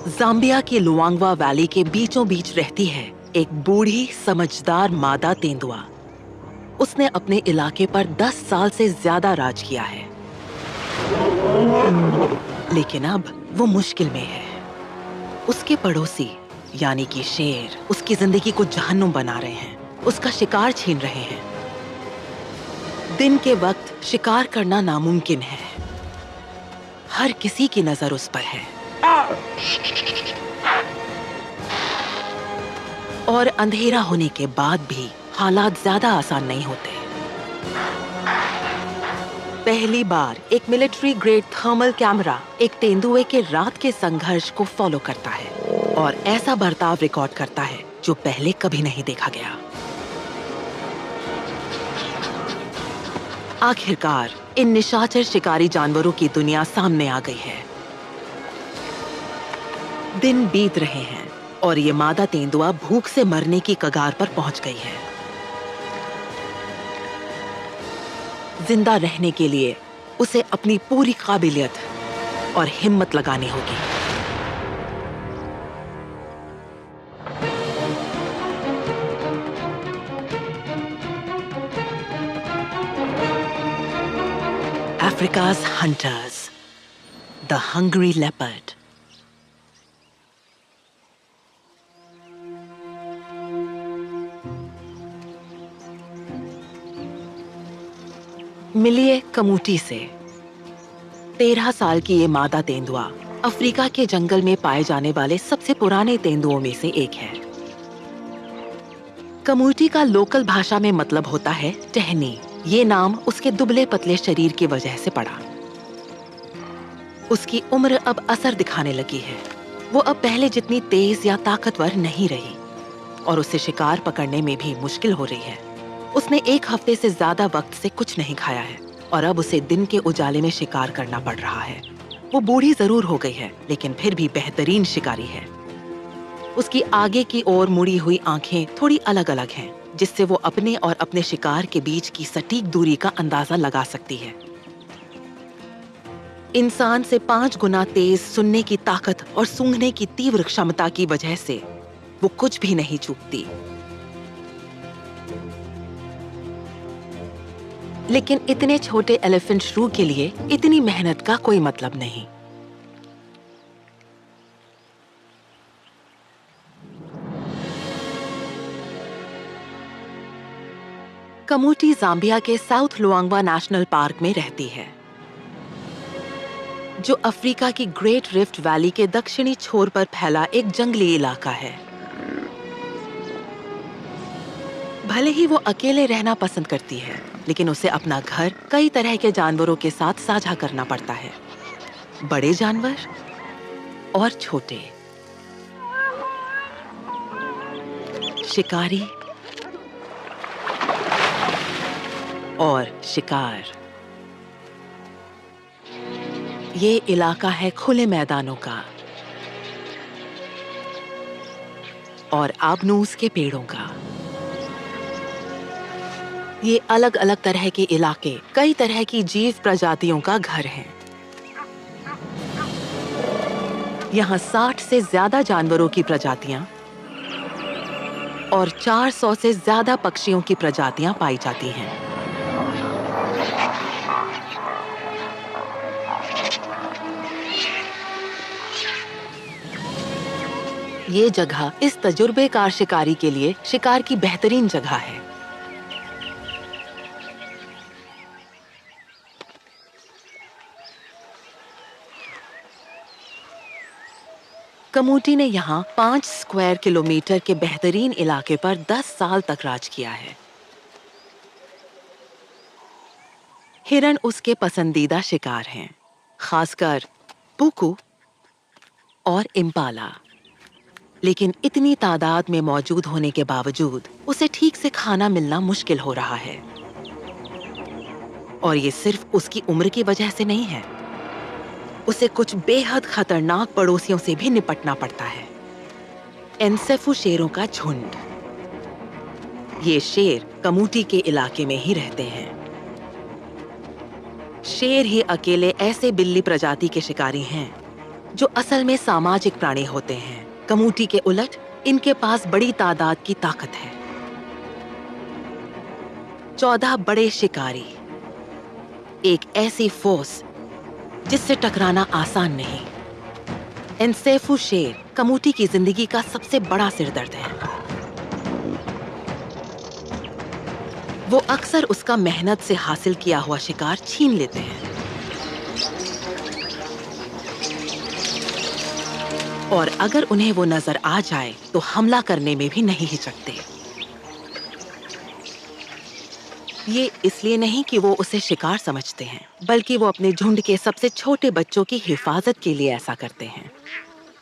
Zambia की लुआंगवा valley के बीचों बीच रहती है एक बूढ़ी समझदार मादा तेंदुआ। उसने अपने इलाके पर 10 साल से ज्यादा राज किया है, लेकिन अब वो मुश्किल में है। उसके पड़ोसी यानी कि शेर उसकी जिंदगी को जहन्नुम बना रहे हैं, उसका शिकार छीन रहे हैं। दिन के वक्त शिकार करना नामुमकिन है। हर किसी की नजर उस पर है और अंधेरा होने के बाद भी हालात ज्यादा आसान नहीं होते। पहली बार एक मिलिट्री ग्रेड थर्मल कैमरा एक तेंदुए के रात के संघर्ष को फॉलो करता है और ऐसा बर्ताव रिकॉर्ड करता है जो पहले कभी नहीं देखा गया। आखिरकार इन निशाचर शिकारी जानवरों की दुनिया सामने आ गई है। दिन बीत रहे हैं और ये मादा तेंदुआ भूख से मरने की कगार पर पहुंच गई है। जिंदा रहने के लिए उसे अपनी पूरी काबिलियत और हिम्मत लगानी होगी। Africa's hunters, the hungry leopard. मिलिए कमूटी से। 13 साल की ये मादा तेंदुआ अफ्रीका के जंगल में पाए जाने वाले सबसे पुराने तेंदुओं में से एक है। कमूटी का लोकल भाषा में मतलब होता है टहनी। ये नाम उसके दुबले पतले शरीर की वजह से पड़ा। उसकी उम्र अब असर दिखाने लगी है। वो अब पहले जितनी तेज या ताकतवर नहीं रही और उसे शिकार पकड़ने में भी मुश्किल हो रही है। उसने 1 हफ्ते से ज्यादा वक्त से कुछ नहीं खाया है और अब उसे दिन के उजाले में शिकार करना पड़ रहा है। वो बूढ़ी जरूर हो गई है, लेकिन फिर भी बेहतरीन शिकारी है। उसकी आगे की ओर मुड़ी हुई आंखें थोड़ी अलग अलग हैं, जिससे वो अपने और अपने शिकार के बीच की सटीक दूरी का अंदाजा लगा सकती है। इंसान से 5 गुना तेज सुनने की ताकत और सूंघने की तीव्र क्षमता की वजह से वो कुछ भी नहीं चूकती। लेकिन इतने छोटे एलिफेंट श्रू के लिए इतनी मेहनत का कोई मतलब नहीं। कमूटी जाम्बिया के साउथ लुआंगवा नेशनल पार्क में रहती है, जो अफ्रीका की ग्रेट रिफ्ट वैली के दक्षिणी छोर पर फैला एक जंगली इलाका है। भले ही वो अकेले रहना पसंद करती है, लेकिन उसे अपना घर कई तरह के जानवरों के साथ साझा करना पड़ता है। बड़े जानवर और छोटे, शिकारी और शिकार। ये इलाका है खुले मैदानों का और आबनूस के पेड़ों का। ये अलग अलग तरह के इलाके कई तरह की जीव प्रजातियों का घर है। यहाँ 60 से ज्यादा जानवरों की प्रजातियां और 400 से ज्यादा पक्षियों की प्रजातियां पाई जाती हैं। ये जगह इस तजुर्बेकार शिकारी के लिए शिकार की बेहतरीन जगह है। कमूटी ने यहाँ 5 स्क्वायर किलोमीटर के बेहतरीन इलाके पर 10 साल तक राज किया है। हिरण उसके पसंदीदा शिकार हैं, खासकर पुकू और इम्पाला। लेकिन इतनी तादाद में मौजूद होने के बावजूद उसे ठीक से खाना मिलना मुश्किल हो रहा है। और ये सिर्फ उसकी उम्र की वजह से नहीं है, उसे कुछ बेहद खतरनाक पड़ोसियों से भी निपटना पड़ता है। एनसेफू शेरों का झुंड। ये शेर कमूटी के इलाके में ही रहते हैं। शेर ही अकेले ऐसे बिल्ली प्रजाति के शिकारी हैं जो असल में सामाजिक प्राणी होते हैं। कमूटी के उलट इनके पास बड़ी तादाद की ताकत है। 14 बड़े शिकारी, एक ऐसी फोर्स जिससे टकराना आसान नहीं। एनसेफू शेर कमूटी की जिंदगी का सबसे बड़ा सिरदर्द है। वो अक्सर उसका मेहनत से हासिल किया हुआ शिकार छीन लेते हैं और अगर उन्हें वो नजर आ जाए तो हमला करने में भी नहीं हिचकते। ये इसलिए नहीं कि वो उसे शिकार समझते हैं, बल्कि वो अपने झुंड के सबसे छोटे बच्चों की हिफाजत के लिए ऐसा करते हैं।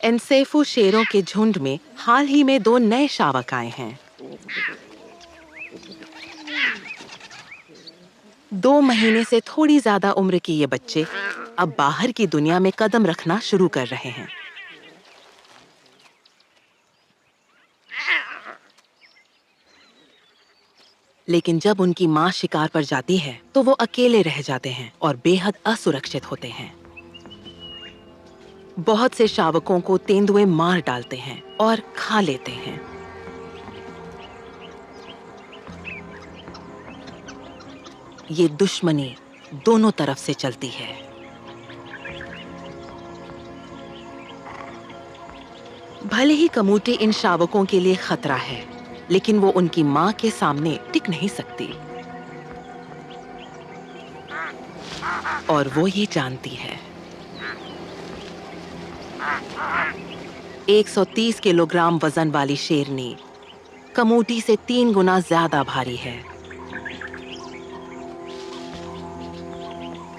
एनसेफू शेरों के झुंड में हाल ही में 2 नए शावक आए हैं। 2 महीने से थोड़ी ज्यादा उम्र के ये बच्चे अब बाहर की दुनिया में कदम रखना शुरू कर रहे हैं। लेकिन जब उनकी माँ शिकार पर जाती है तो वो अकेले रह जाते हैं और बेहद असुरक्षित होते हैं। बहुत से शावकों को तेंदुए मार डालते हैं और खा लेते हैं। ये दुश्मनी दोनों तरफ से चलती है। भले ही कमूटी इन शावकों के लिए खतरा है, लेकिन वो उनकी माँ के सामने टिक नहीं सकती और वो ये जानती है। 130 किलोग्राम वजन वाली शेरनी कमूटी से 3 गुना ज्यादा भारी है।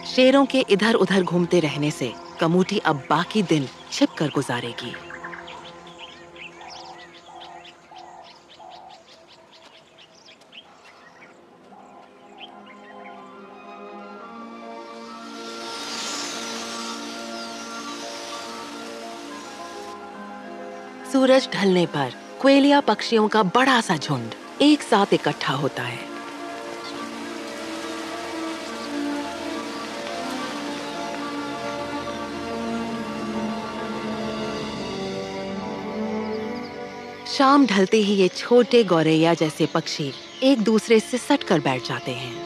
शेरों के इधर उधर घूमते रहने से कमूटी अब बाकी दिन छिपकर गुजारेगी। सूरज ढलने पर क्वेलिया पक्षियों का बड़ा सा झुंड एक साथ इकट्ठा होता है। शाम ढलते ही ये छोटे गौरैया जैसे पक्षी एक दूसरे से सट कर बैठ जाते हैं।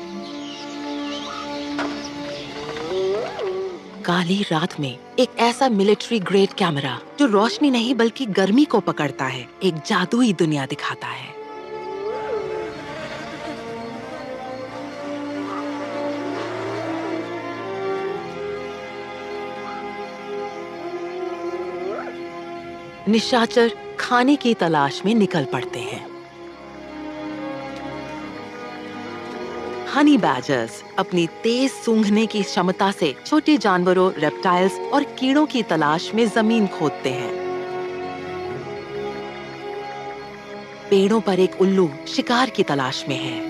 काली रात में एक ऐसा मिलिट्री ग्रेड कैमरा जो रोशनी नहीं बल्कि गर्मी को पकड़ता है, एक जादुई दुनिया दिखाता है। निशाचर खाने की तलाश में निकल पड़ते हैं। हनी बैजर्स अपनी तेज सूंघने की क्षमता से छोटे जानवरों, रेप्टाइल्स और कीड़ों की तलाश में जमीन खोदते हैं। पेड़ों पर एक उल्लू शिकार की तलाश में है।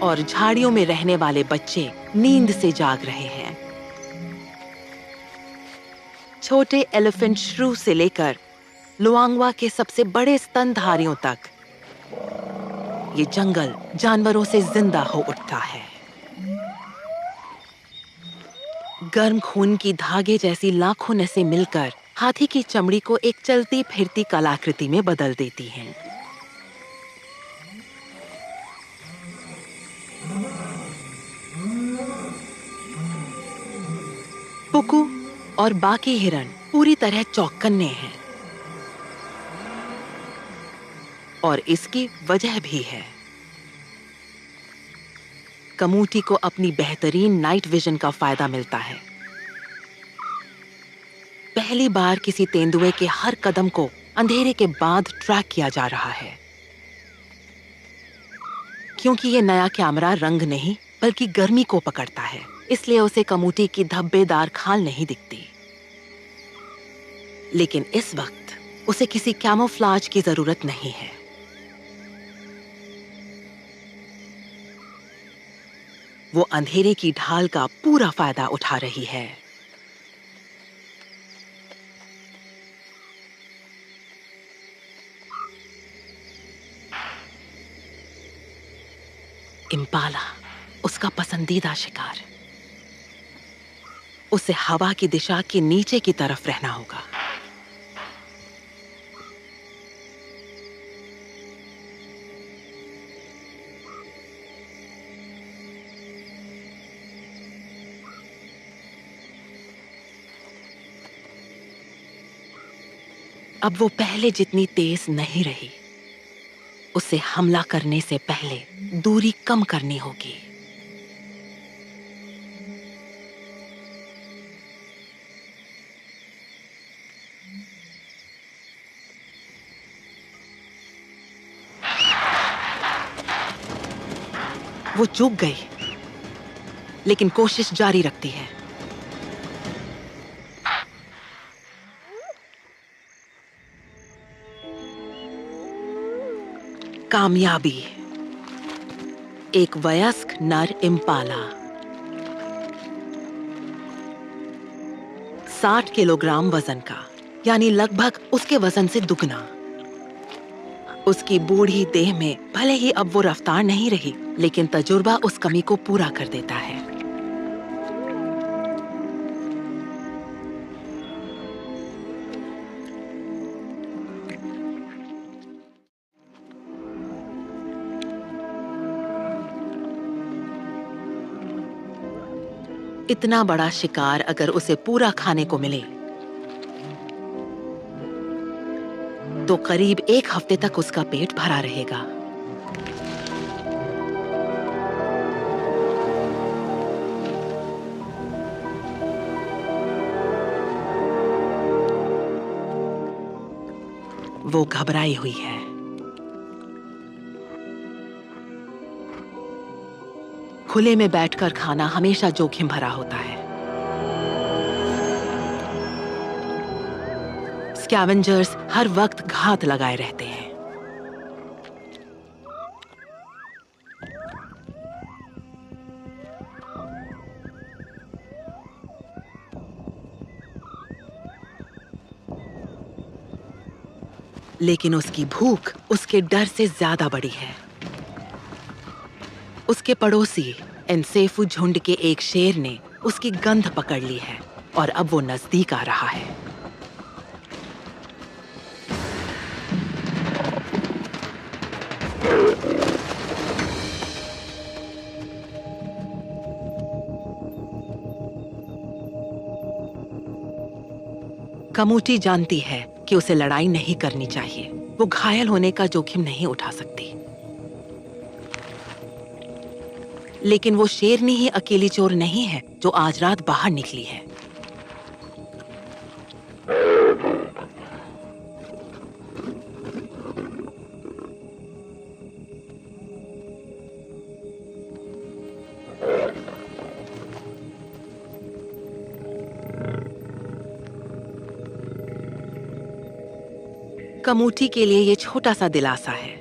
और झाड़ियों में रहने वाले बच्चे नींद से जाग रहे हैं। छोटे एलिफेंट श्रू से लेकर लुआंगवा के सबसे बड़े स्तनधारियों तक ये जंगल जानवरों से जिंदा हो उठता है। गर्म खून की धागे जैसी लाखों नसें मिलकर हाथी की चमड़ी को एक चलती फिरती कलाकृति में बदल देती हैं। पुकू और बाकी हिरण पूरी तरह चौकन्ने हैं और इसकी वजह भी है। कमूटी को अपनी बेहतरीन नाइट विजन का फायदा मिलता है। पहली बार किसी तेंदुए के हर कदम को अंधेरे के बाद ट्रैक किया जा रहा है, क्योंकि ये नया कैमरा रंग नहीं बल्कि गर्मी को पकड़ता है, इसलिए उसे कमूटी की धब्बेदार खाल नहीं दिखती। लेकिन इस वक्त उसे किसी कैमोफ्लाज की जरूरत नहीं है। वो अंधेरे की ढाल का पूरा फायदा उठा रही है। इम्पाला उसका पसंदीदा शिकार। उसे हवा की दिशा के नीचे की तरफ रहना होगा। अब वो पहले जितनी तेज नहीं रही। उसे हमला करने से पहले दूरी कम करनी होगी। वो चूक गई, लेकिन कोशिश जारी रखती है। कामयाबी। एक वयस्क नर इम्पाला 60 किलोग्राम वजन का, यानी लगभग उसके वजन से दुगना। उसकी बूढ़ी देह में भले ही अब वो रफ्तार नहीं रही, लेकिन तजुर्बा उस कमी को पूरा कर देता है। इतना बड़ा शिकार अगर उसे पूरा खाने को मिले तो करीब 1 हफ्ते तक उसका पेट भरा रहेगा। वो घबराई हुई है। खुले में बैठकर खाना हमेशा जोखिम भरा होता है। स्कैवेंजर्स हर वक्त घात लगाए रहते हैं। लेकिन उसकी भूख उसके डर से ज्यादा बड़ी है। उसके पड़ोसी एनसेफू झुंड के एक शेर ने उसकी गंध पकड़ ली है और अब वो नजदीक आ रहा है। कमूटी जानती है कि उसे लड़ाई नहीं करनी चाहिए। वो घायल होने का जोखिम नहीं उठा सकती। लेकिन वो शेरनी ही अकेली चोर नहीं है जो आज रात बाहर निकली है। कमूटी के लिए ये छोटा सा दिलासा है।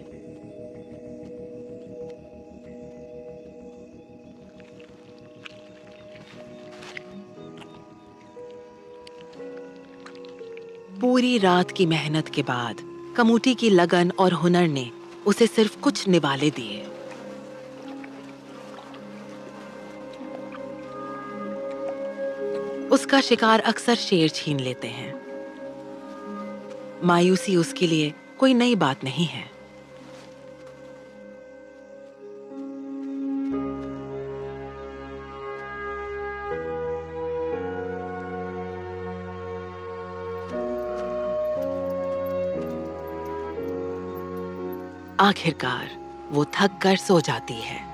पूरी रात की मेहनत के बाद कमूटी की लगन और हुनर ने उसे सिर्फ कुछ निवाले दिए। उसका शिकार अक्सर शेर छीन लेते हैं। मायूसी उसके लिए कोई नई बात नहीं है। आखिरकार वो थक कर सो जाती है।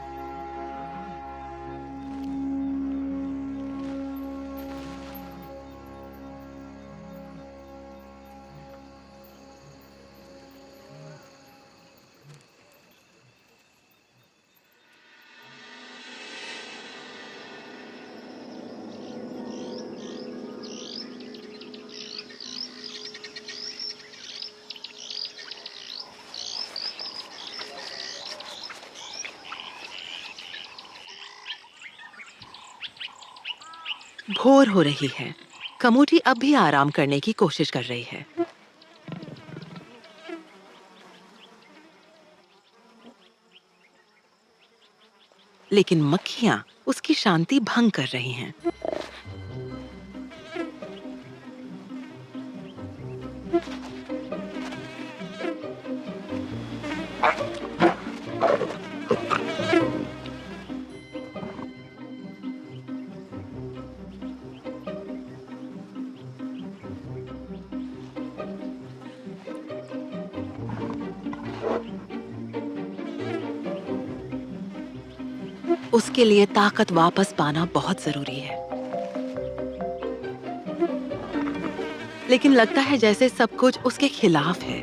भोर हो रही है। कमूटी अब भी आराम करने की कोशिश कर रही है। लेकिन मक्खियां उसकी शांति भंग कर रही हैं। उसके लिए ताकत वापस पाना बहुत जरूरी है, लेकिन लगता है जैसे सब कुछ उसके खिलाफ है।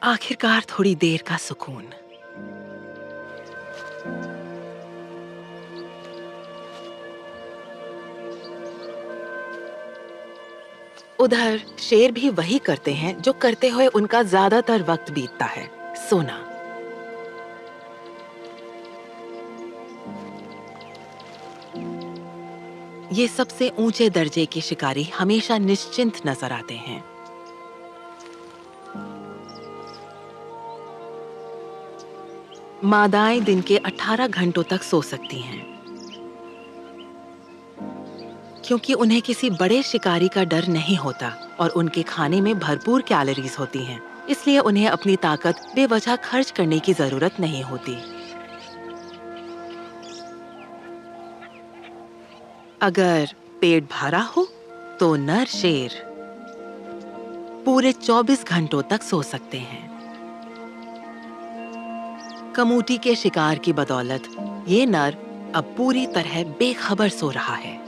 आखिरकार थोड़ी देर का सुकून। उधर शेर भी वही करते हैं जो करते हुए उनका ज्यादातर वक्त बीतता है, सोना। ये सबसे ऊंचे दर्जे के शिकारी हमेशा निश्चिंत नजर आते हैं। मादाएं दिन के 18 घंटों तक सो सकती हैं, क्योंकि उन्हें किसी बड़े शिकारी का डर नहीं होता और उनके खाने में भरपूर कैलोरीज होती हैं, इसलिए उन्हें अपनी ताकत बेवजह खर्च करने की जरूरत नहीं होती। अगर पेट भरा हो तो नर शेर पूरे 24 घंटों तक सो सकते हैं। कमूटी के शिकार की बदौलत ये नर अब पूरी तरह बेखबर सो रहा है।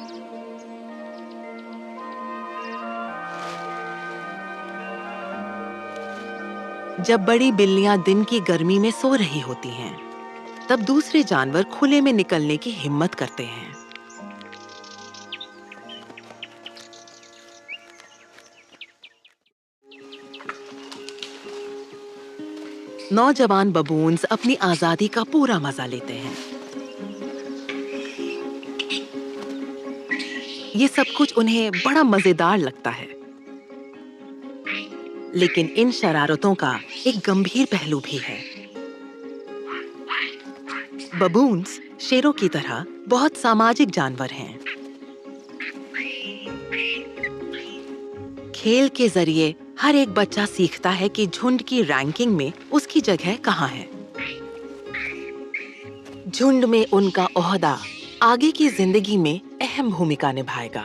जब बड़ी बिल्लियां दिन की गर्मी में सो रही होती हैं, तब दूसरे जानवर खुले में निकलने की हिम्मत करते हैं। नौजवान बबून्स अपनी आजादी का पूरा मजा लेते हैं। ये सब कुछ उन्हें बड़ा मजेदार लगता है, लेकिन इन शरारतों का एक गंभीर पहलू भी है। बबून्स शेरों की तरह बहुत सामाजिक जानवर हैं। खेल के जरिए हर एक बच्चा सीखता है कि झुंड की रैंकिंग में उसकी जगह कहाँ है। झुंड में उनका ओहदा आगे की जिंदगी में अहम भूमिका निभाएगा।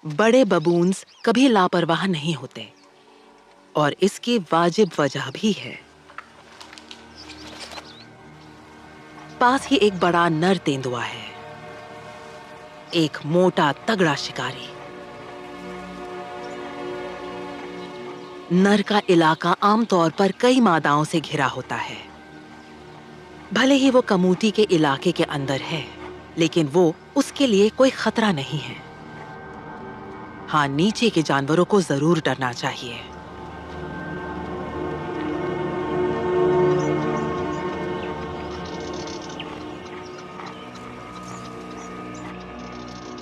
बड़े बबून्स कभी लापरवाह नहीं होते और इसकी वाजिब वजह भी है। पास ही एक बड़ा नर तेंदुआ है, एक मोटा तगड़ा शिकारी। नर का इलाका आमतौर पर कई मादाओं से घिरा होता है। भले ही वो कमूटी के इलाके के अंदर है, लेकिन वो उसके लिए कोई खतरा नहीं है। हाँ, नीचे के जानवरों को जरूर डरना चाहिए।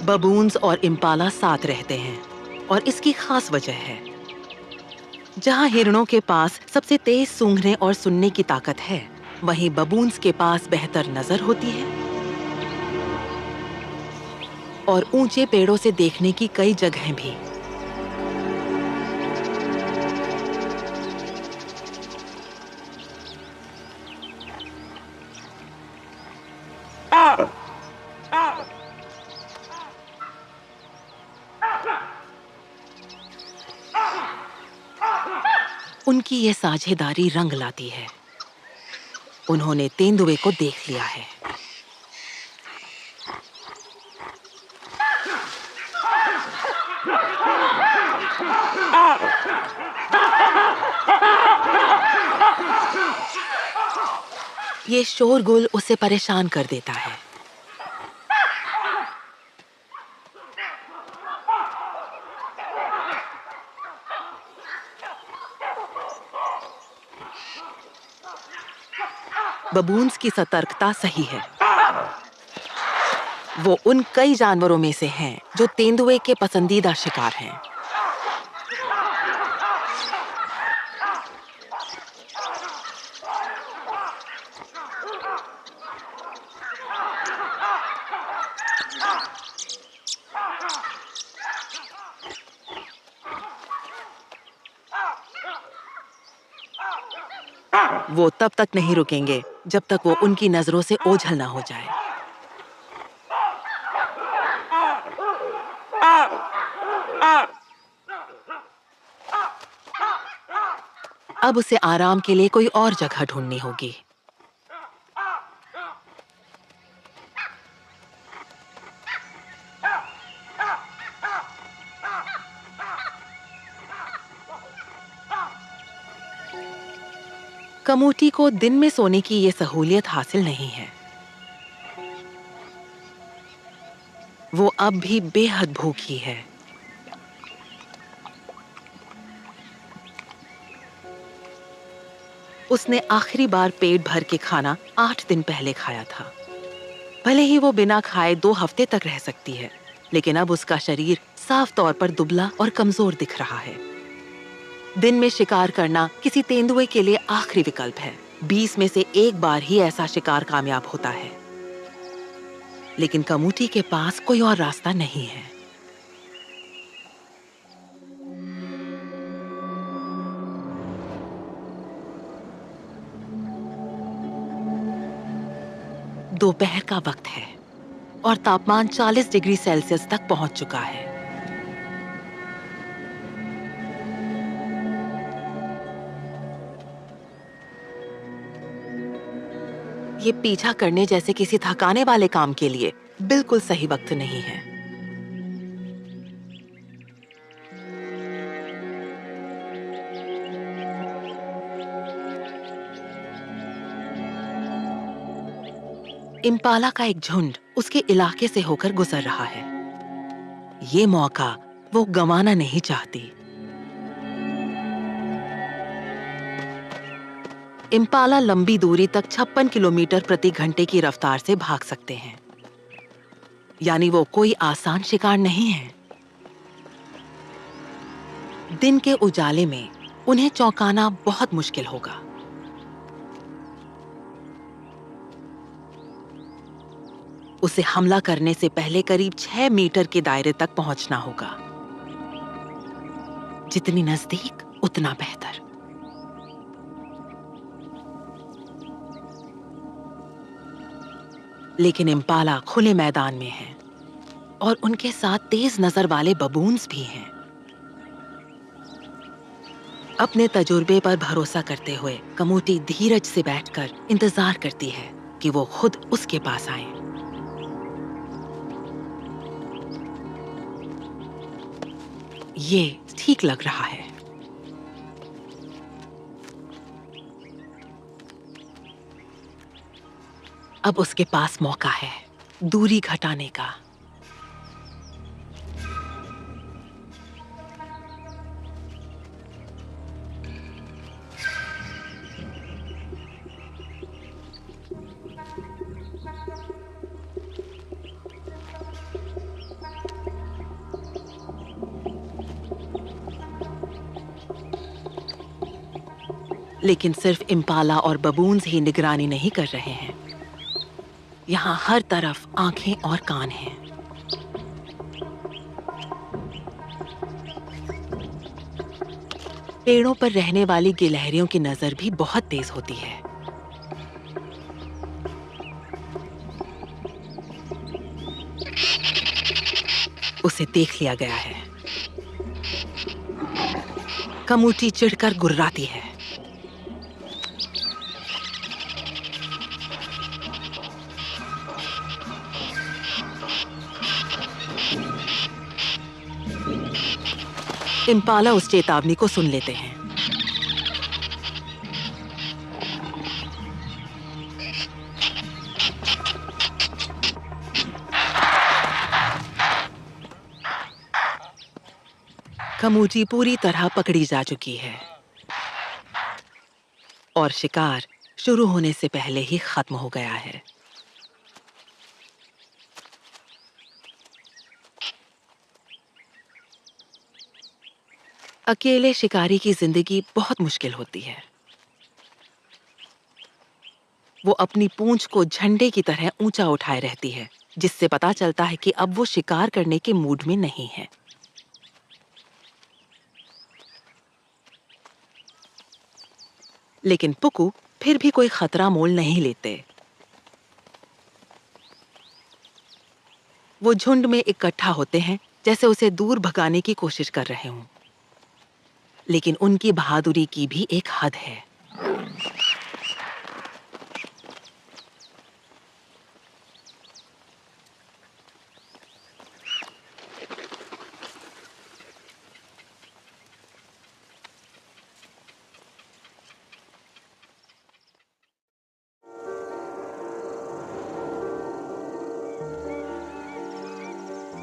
बबून्स और इम्पाला साथ रहते हैं और इसकी खास वजह है। जहां हिरणों के पास सबसे तेज सूंघने और सुनने की ताकत है, वहीं बबून्स के पास बेहतर नजर होती है और ऊंचे पेड़ों से देखने की कई जगहें भी। उनकी ये साझेदारी रंग लाती है। उन्होंने तेंदुए को देख लिया है। ये शोरगुल उसे परेशान कर देता है। बबून्स की सतर्कता सही है। वो उन कई जानवरों में से हैं जो तेंदुए के पसंदीदा शिकार हैं। वो तब तक नहीं रुकेंगे जब तक वो उनकी नजरों से ओझल ना हो जाए। अब उसे आराम के लिए कोई और जगह ढूंढनी होगी। कमूटी को दिन में सोने की ये सहूलियत हासिल नहीं है। वो अब भी बेहद भूखी है। उसने आखिरी बार पेट भर के खाना 8 दिन पहले खाया था। भले ही वो बिना खाए 2 हफ्ते तक रह सकती है, लेकिन अब उसका शरीर साफ तौर पर दुबला और कमजोर दिख रहा है। दिन में शिकार करना किसी तेंदुए के लिए आखिरी विकल्प है। 20 में से 1 बार ही ऐसा शिकार कामयाब होता है, लेकिन कमूटी के पास कोई और रास्ता नहीं है। दोपहर का वक्त है और तापमान 40 डिग्री सेल्सियस तक पहुंच चुका है। ये पीछा करने जैसे किसी थकाने वाले काम के लिए बिल्कुल सही वक्त नहीं है। इम्पाला का एक झुंड उसके इलाके से होकर गुजर रहा है। ये मौका वो गंवाना नहीं चाहती। इम्पाला लंबी दूरी तक 56 किलोमीटर प्रति घंटे की रफ्तार से भाग सकते हैं, यानी वो कोई आसान शिकार नहीं है। दिन के उजाले में उन्हें चौंकाना बहुत मुश्किल होगा। उसे हमला करने से पहले करीब 6 मीटर के दायरे तक पहुंचना होगा। जितनी नजदीक उतना बेहतर। लेकिन इम्पाला खुले मैदान में है और उनके साथ तेज नजर वाले बबून्स भी हैं। अपने तजुर्बे पर भरोसा करते हुए कमूटी धीरज से बैठकर इंतजार करती है कि वो खुद उसके पास आए। ये ठीक लग रहा है। अब उसके पास मौका है दूरी घटाने का। लेकिन सिर्फ इम्पाला और बबून्स ही निगरानी नहीं कर रहे हैं। यहाँ हर तरफ आंखें और कान हैं। पेड़ों पर रहने वाली गिलहरियों की नजर भी बहुत तेज होती है। उसे देख लिया गया है। कमूटी चिढ़कर गुर्राती है। इम्पाला उस चेतावनी को सुन लेते हैं। कमूटी पूरी तरह पकड़ी जा चुकी है और शिकार शुरू होने से पहले ही खत्म हो गया है। अकेले शिकारी की जिंदगी बहुत मुश्किल होती है। वो अपनी पूंछ को झंडे की तरह ऊंचा उठाए रहती है, जिससे पता चलता है कि अब वो शिकार करने के मूड में नहीं है। लेकिन पुकू फिर भी कोई खतरा मोल नहीं लेते। वो झुंड में इकट्ठा होते हैं, जैसे उसे दूर भगाने की कोशिश कर रहे हों। लेकिन उनकी बहादुरी की भी एक हद है।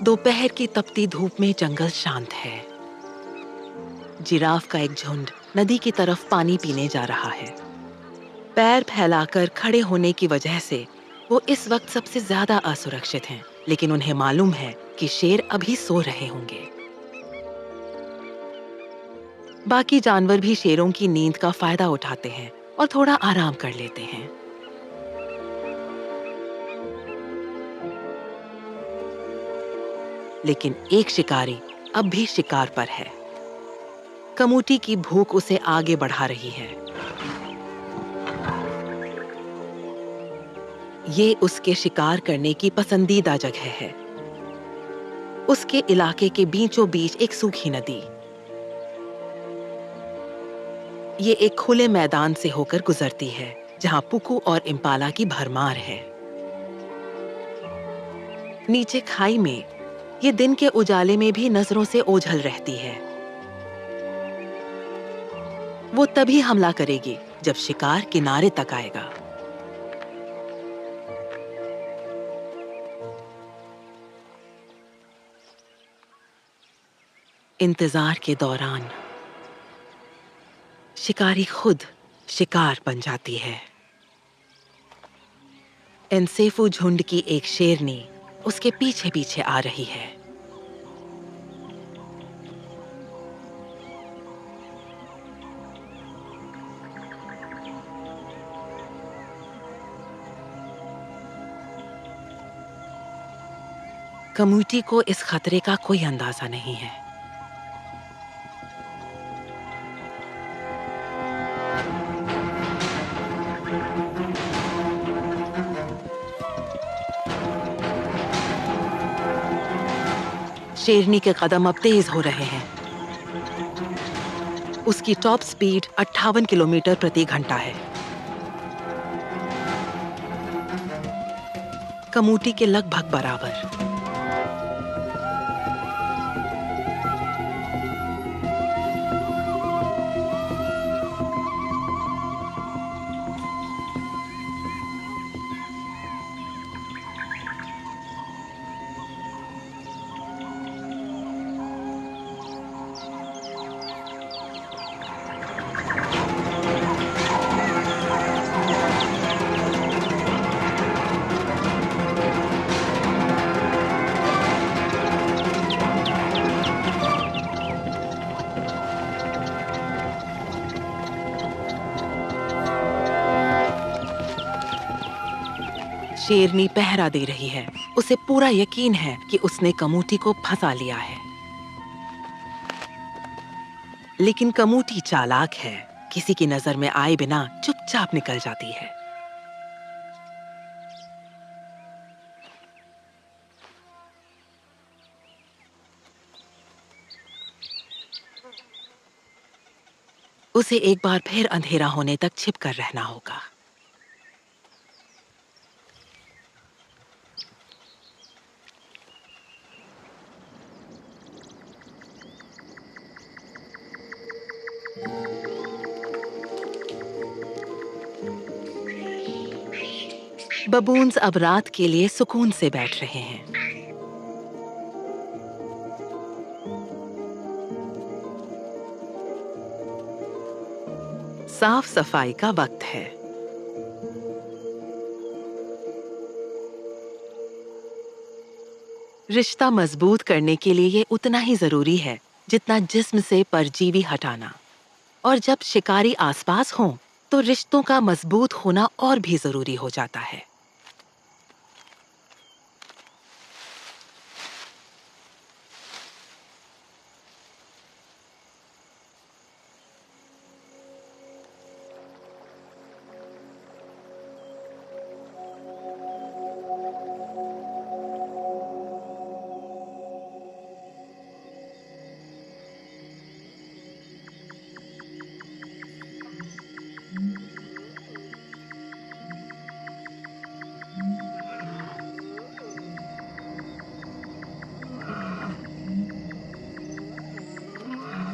दोपहर की तपती धूप में जंगल शांत है। जिराफ का एक झुंड नदी की तरफ पानी पीने जा रहा है। पैर फैलाकर खड़े होने की वजह से वो इस वक्त सबसे ज्यादा असुरक्षित हैं, लेकिन उन्हें मालूम है कि शेर अभी सो रहे होंगे। बाकी जानवर भी शेरों की नींद का फायदा उठाते हैं और थोड़ा आराम कर लेते हैं। लेकिन एक शिकारी अब भी शिकार पर है। कमूटी की भूख उसे आगे बढ़ा रही है। ये उसके शिकार करने की पसंदीदा जगह है। उसके इलाके के बीचों बीच एक सूखी नदी। ये एक खुले मैदान से होकर गुजरती है, जहां पुकू और इम्पाला की भरमार है। नीचे खाई में ये दिन के उजाले में भी नजरों से ओझल रहती है। वो तभी हमला करेगी जब शिकार किनारे तक आएगा। इंतजार के दौरान शिकारी खुद शिकार बन जाती है। एनसेफू झुंड की एक शेरनी उसके पीछे पीछे आ रही है। कम्यूनिटी को इस खतरे का कोई अंदाजा नहीं है। शेरनी के कदम अब तेज हो रहे हैं। उसकी टॉप स्पीड 58 किलोमीटर प्रति घंटा है। कमूटी के लगभग बराबर। शेरनी पहरा दे रही है। उसे पूरा यकीन है कि उसने कमूटी को फंसा लिया है। लेकिन कमूटी चालाक है, किसी की नजर में आए बिना चुपचाप निकल जाती है। उसे एक बार फिर अंधेरा होने तक छिपकर रहना होगा। बबून्स अब रात के लिए सुकून से बैठ रहे हैं। साफ सफाई का वक्त है। रिश्ता मजबूत करने के लिए ये उतना ही जरूरी है जितना जिस्म से परजीवी हटाना। और जब शिकारी आसपास हों, तो रिश्तों का मजबूत होना और भी जरूरी हो जाता है।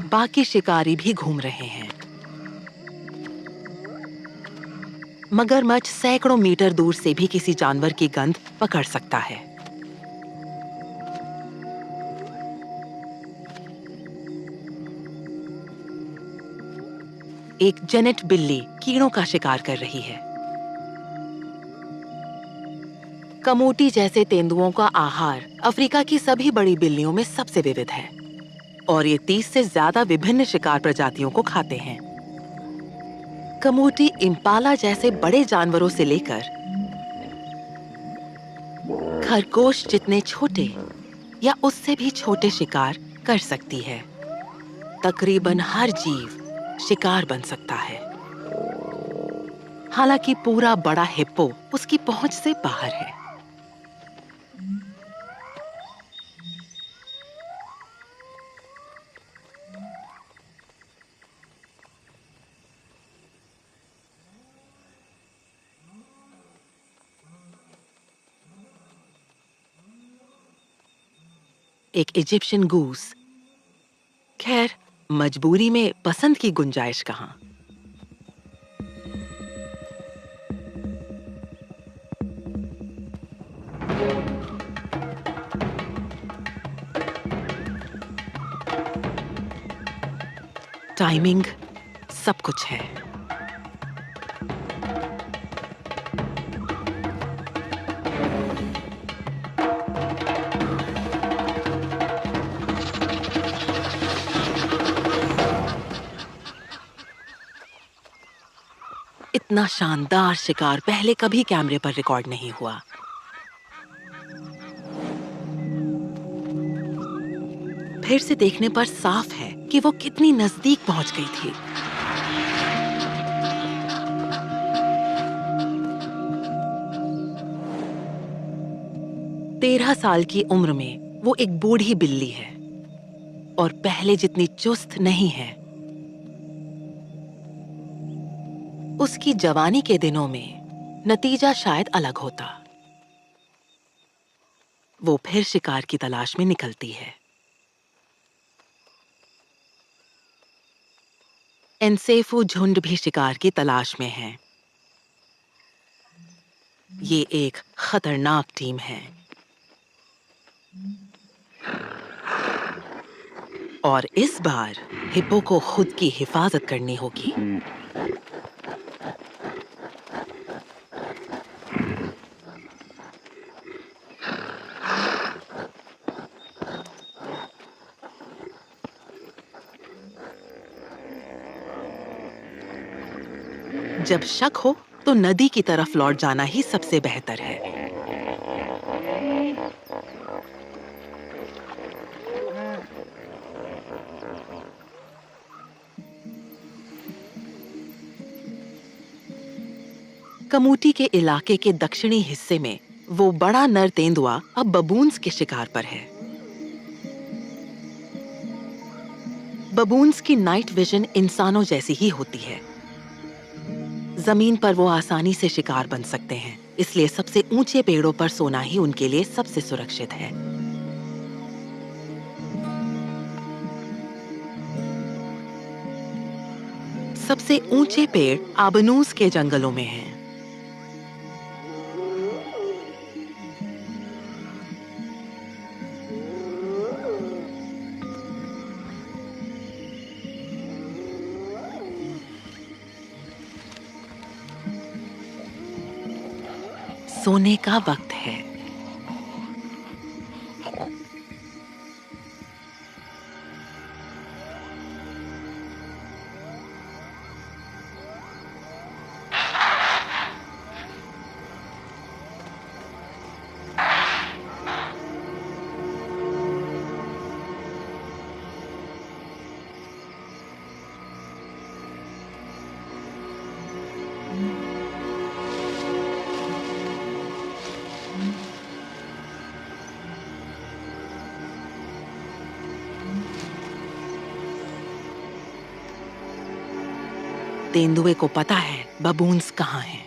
बाकी शिकारी भी घूम रहे हैं। मगरमच्छ सैकड़ों मीटर दूर से भी किसी जानवर की गंध पकड़ सकता है। एक जेनेट बिल्ली कीड़ों का शिकार कर रही है। कमोटी जैसे तेंदुओं का आहार अफ्रीका की सभी बड़ी बिल्लियों में सबसे विविध है और ये 30 से ज्यादा विभिन्न शिकार प्रजातियों को खाते हैं। कमोटी इम्पाला जैसे बड़े जानवरों से लेकर खरगोश जितने छोटे या उससे भी छोटे शिकार कर सकती है। तकरीबन हर जीव शिकार बन सकता है। हालांकि पूरा बड़ा हिप्पो उसकी पहुंच से बाहर है। एक इजिप्शियन गूस। खैर, मजबूरी में पसंद की गुंजाइश कहां। टाइमिंग सब कुछ है। इतना शानदार शिकार पहले कभी कैमरे पर रिकॉर्ड नहीं हुआ। फिर से देखने पर साफ है कि वो कितनी नजदीक पहुंच गई थी। तेरह साल की उम्र में वो एक बूढ़ी बिल्ली है और पहले जितनी चुस्त नहीं है। उसकी जवानी के दिनों में नतीजा शायद अलग होता। वो फिर शिकार की तलाश में निकलती है। एनसेफू झुंड भी शिकार की तलाश में है। ये एक खतरनाक टीम है और इस बार हिप्पो को खुद की हिफाजत करनी होगी। जब शक हो तो नदी की तरफ लौट जाना ही सबसे बेहतर है। कमूटी के इलाके के दक्षिणी हिस्से में वो बड़ा नर तेंदुआ अब बबून्स के शिकार पर है। बबून्स की नाइट विजन इंसानों जैसी ही होती है। जमीन पर वो आसानी से शिकार बन सकते हैं, इसलिए सबसे ऊंचे पेड़ों पर सोना ही उनके लिए सबसे सुरक्षित है। सबसे ऊंचे पेड़ आबनूस के जंगलों में हैं। सोने का वक्त है। तेंदुए को पता है बबून्स कहाँ हैं।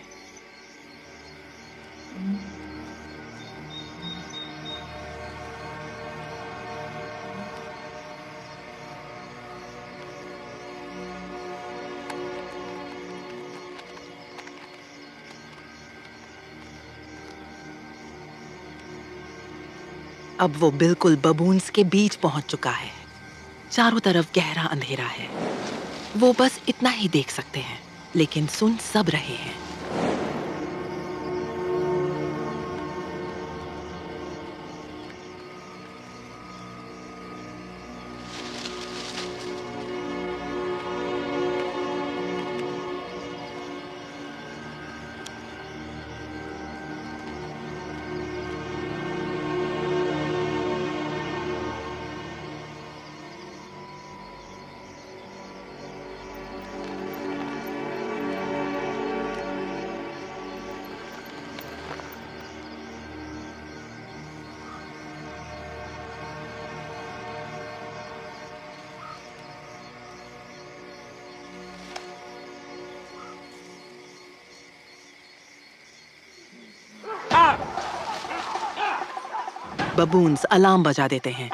अब वो बिल्कुल बबून्स के बीच पहुंच चुका है। चारों तरफ गहरा अंधेरा है। वो बस इतना ही देख सकते हैं, लेकिन सुन सब रहे हैं। बबून्स अलार्म बजा देते हैं।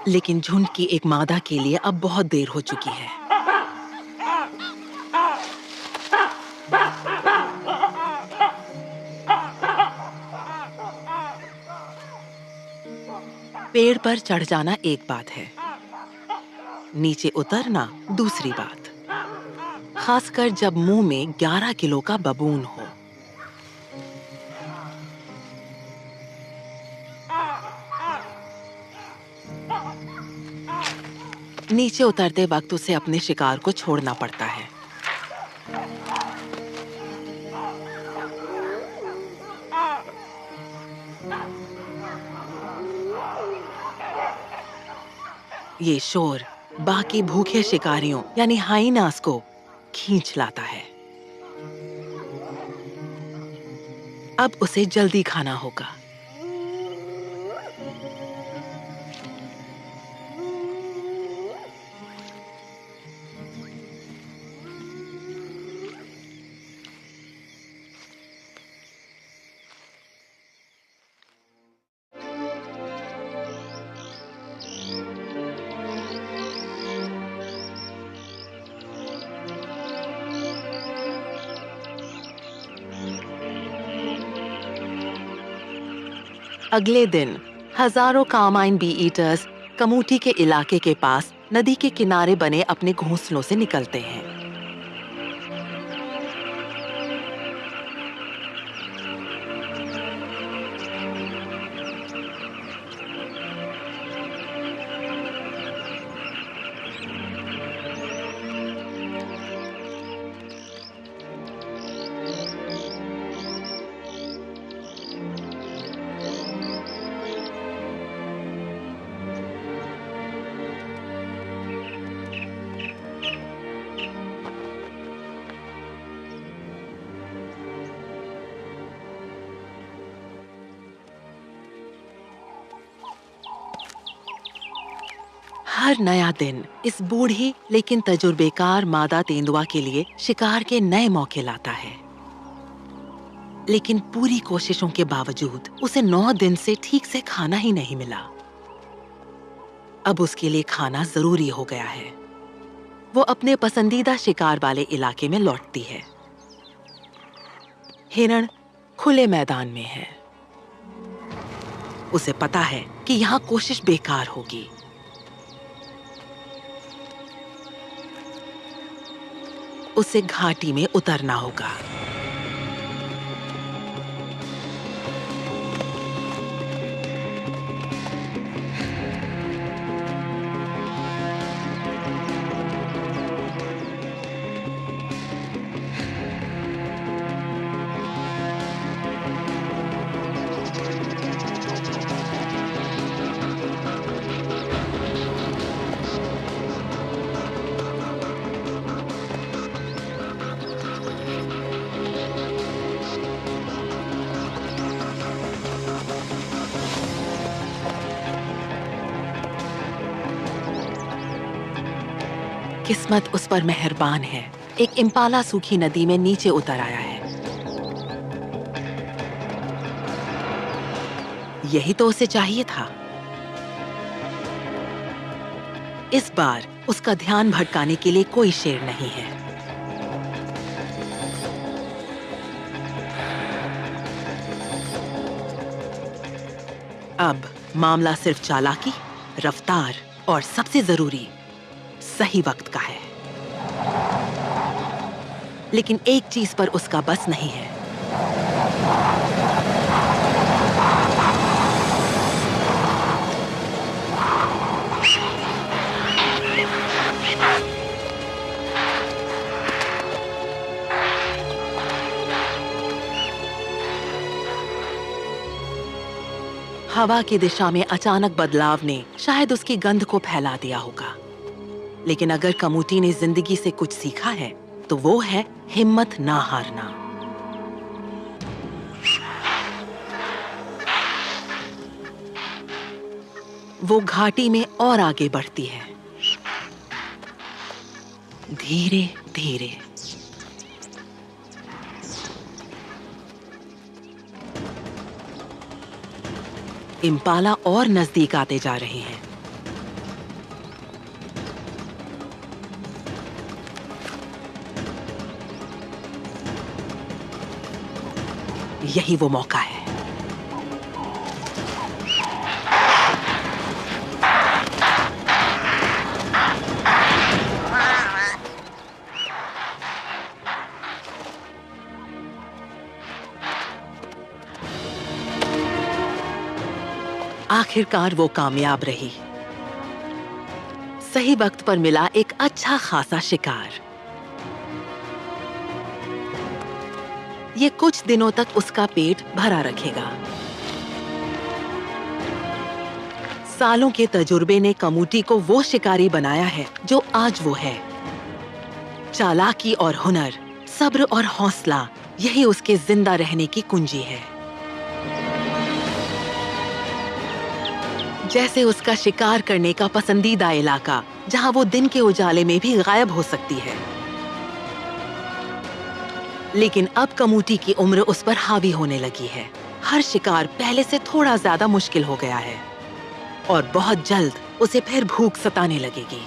लेकिन झुंड की एक मादा के लिए अब बहुत देर हो चुकी है। पेड़ पर चढ़ जाना एक बात है, नीचे उतरना दूसरी बात, खासकर जब मुंह में 11 किलो का बबून हो। नीचे उतरते वक्त उसे अपने शिकार को छोड़ना पड़ता है। ये शोर बाकी भूखे शिकारियों यानी हाइनास को खींच लाता है। अब उसे जल्दी खाना होगा। अगले दिन हजारों कार्माइन बी ईटर्स कमूटी के इलाके के पास नदी के किनारे बने अपने घोंसलों से निकलते हैं। हर नया दिन इस बूढ़ी लेकिन तजुर्बेकार मादा तेंदुआ के लिए शिकार के नए मौके लाता है। लेकिन पूरी कोशिशों के बावजूद उसे 9 दिन से ठीक से खाना ही नहीं मिला। अब उसके लिए खाना जरूरी हो गया है। वो अपने पसंदीदा शिकार वाले इलाके में लौटती है। हिरण खुले मैदान में है। उसे पता है कि यहाँ कोशिश बेकार होगी। उसे घाटी में उतरना होगा। किस्मत उस पर मेहरबान है। एक इम्पाला सूखी नदी में नीचे उतर आया है। यही तो उसे चाहिए था। इस बार उसका ध्यान भटकाने के लिए कोई शेर नहीं है। अब मामला सिर्फ चालाकी, रफ्तार और सबसे जरूरी सही वक्त का है। लेकिन एक चीज पर उसका बस नहीं है। हवा की दिशा में अचानक बदलाव ने शायद उसकी गंध को फैला दिया होगा। लेकिन अगर कमूटी ने जिंदगी से कुछ सीखा है तो वो है हिम्मत ना हारना। वो घाटी में और आगे बढ़ती है, धीरे धीरे। इम्पाला और नजदीक आते जा रहे हैं। यही वो मौका है। आखिरकार वो कामयाब रही। सही वक्त पर मिला एक अच्छा खासा शिकार। ये कुछ दिनों तक उसका पेट भरा रखेगा। सालों के तजुर्बे ने कमूटी को वो शिकारी बनाया है जो आज वो है। चालाकी और हुनर, सब्र और हौसला, यही उसके जिंदा रहने की कुंजी है। जैसे उसका शिकार करने का पसंदीदा इलाका, जहां वो दिन के उजाले में भी गायब हो सकती है। लेकिन अब कमूटी की उम्र उस पर हावी होने लगी है। हर शिकार पहले से थोड़ा ज्यादा मुश्किल हो गया है और बहुत जल्द उसे फिर भूख सताने लगेगी।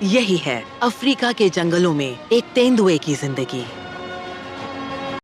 यही है अफ्रीका के जंगलों में एक तेंदुए की जिंदगी।